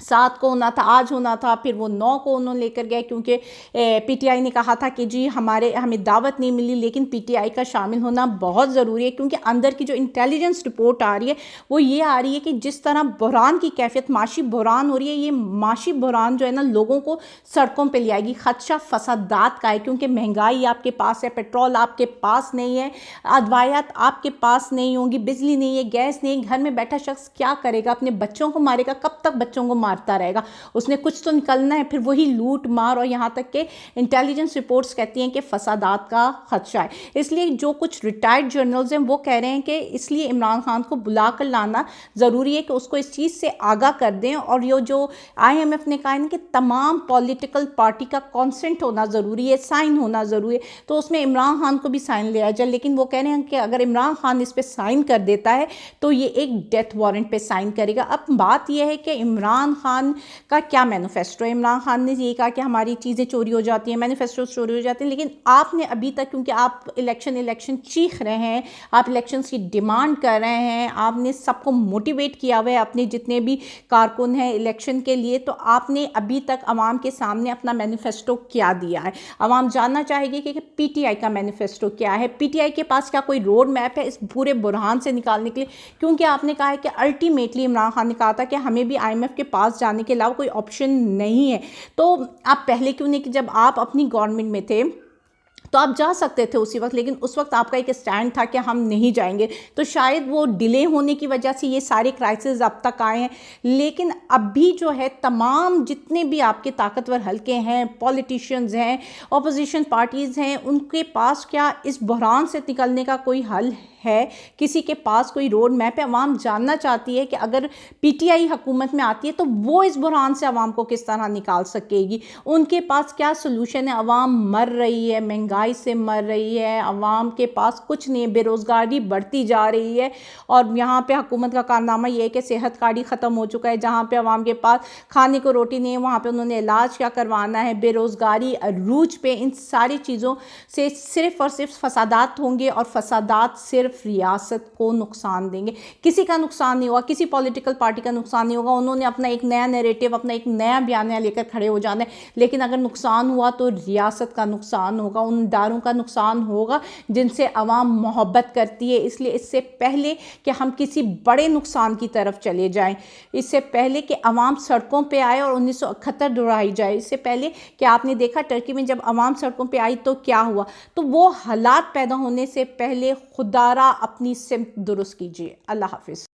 7 को होना था, आज होना था, फिर वो 9 को उन्होंने लेकर गए क्योंकि पीटीआई ने कहा था कि जी हमें दावत नहीं मिली। लेकिन पीटीआई का शामिल होना बहुत ज़रूरी है क्योंकि अंदर की जो इंटेलिजेंस रिपोर्ट आ रही है वो ये आ रही है कि जिस तरह बहरान की कैफियत, माशी बहरान हो रही है, ये माशी बहरान जो है ना लोगों को सड़कों पर ले आएगी। खदशा फसादात का है क्योंकि महंगाई आपके पास है, पेट्रोल आपके पास नहीं है, अदवायात आपके पास नहीं होंगी, बिजली नहीं है, गैस नहीं है। घर में बैठा शख्स क्या करेगा? अपने बच्चों को मारेगा? कब तक बच्चों को मारता रहेगा? उसने कुछ तो निकलना है, फिर वही लूट मार। और यहाँ तक कि इंटेलिजेंस रिपोर्ट्स कहती हैं कि फसादात का खदशा है। इसलिए जो कुछ रिटायर्ड जर्नल्स हैं वो कह रहे हैं कि इसलिए इमरान खान को बुला कर लाना ज़रूरी है कि उसको इस चीज़ से आगाह कर दें। और ये जो IMF ने कहा है कि तमाम पॉलिटिकल पार्टी का कॉन्सेंट होना ज़रूरी है, साइन होना ज़रूरी है, तो उसमें इमरान खान को भी साइन लिया जाए। लेकिन वो कह रहे हैं कि अगर इमरान खान इस पर साइन कर देता है तो ये एक डेथ वारंट पे साइन करेगा। अब बात यह है कि इमरान खान का क्या मैनिफेस्टो है। इमरान खान ने ये कहा कि हमारी चीज़ें चोरी हो जाती हैं, मैनिफेस्टो चोरी हो जाते हैं। लेकिन आपने अभी तक, क्योंकि आप इलेक्शन चीख रहे हैं, आप इलेक्शंस की डिमांड कर रहे हैं, आपने सबको मोटिवेट किया हुआ है, अपने जितने भी कारकुन हैं इलेक्शन के लिए, तो आपने अभी तक अवाम के सामने अपना मैनिफेस्टो क्या दिया है? अवाम जानना चाहेगी कि पीटीआई का मैनिफेस्टो क्या है। पीटीआई के पास क्या कोई रोड मैप है इस पूरे बुरहान से निकालने के लिए? क्योंकि आपने कहा है कि अल्टीमेटली इमरान खान ने कहा था कि हमें भी IMF के पास जाने के अलावा कोई ऑप्शन नहीं है। तो आप पहले क्यों नहीं, कि जब आप अपनी गवर्नमेंट में थे तो आप जा सकते थे उसी वक्त, लेकिन उस वक्त आपका एक स्टैंड था कि हम नहीं जाएंगे। तो शायद वो डिले होने की वजह से ये सारे क्राइसिस अब तक आए हैं। लेकिन अभी जो है तमाम जितने भी आपके ताकतवर हलके हैं, पॉलिटिशियंस हैं, ऑपोजिशन पार्टीज़ हैं, उनके पास क्या इस बहरान से निकलने का कोई हल है? किसी के पास कोई रोड मैप है? अवाम जानना चाहती है कि अगर पीटीआई हुकूमत में आती है तो वो इस बुरहान से अवाम को किस तरह निकाल सकेगी, उनके पास क्या सोल्यूशन है। अवाम मर रही है, महंगाई से मर रही है, अवाम के पास कुछ नहीं है, बेरोज़गारी बढ़ती जा रही है। और यहाँ पे हुकूमत का कारनामा ये है कि सेहत कार्ड ही ख़त्म हो चुका है। जहाँ पे अवाम के पास खाने को रोटी नहीं है, वहाँ पे उन्होंने इलाज क्या करवाना है। बेरोज़गारी अरूज पे, इन सारी चीज़ों से सिर्फ़ और सिर्फ फसादात होंगे और फसादात सिर्फ रियासत को नुकसान देंगे। किसी का नुकसान नहीं होगा, किसी पॉलिटिकल पार्टी का नुकसान नहीं होगा। उन्होंने अपना एक नया नैरेटिव, अपना एक नया बयानिया लेकर खड़े हो जाना है। लेकिन अगर नुकसान हुआ तो रियासत का नुकसान होगा, उन इदारों का नुकसान होगा जिनसे अवाम मोहब्बत करती है। इसलिए इससे पहले कि हम किसी बड़े नुकसान की तरफ चले जाएं, इससे पहले कि अवाम सड़कों पे आए और 1971 दोहराई जाए, इससे पहले कि आपने देखा टर्की में जब अवाम सड़कों पे आई तो क्या हुआ, तो वो हालात पैदा होने से पहले खुदारा अपनी सिमत दुरुस्त कीजिए। अल्लाह हाफिज़।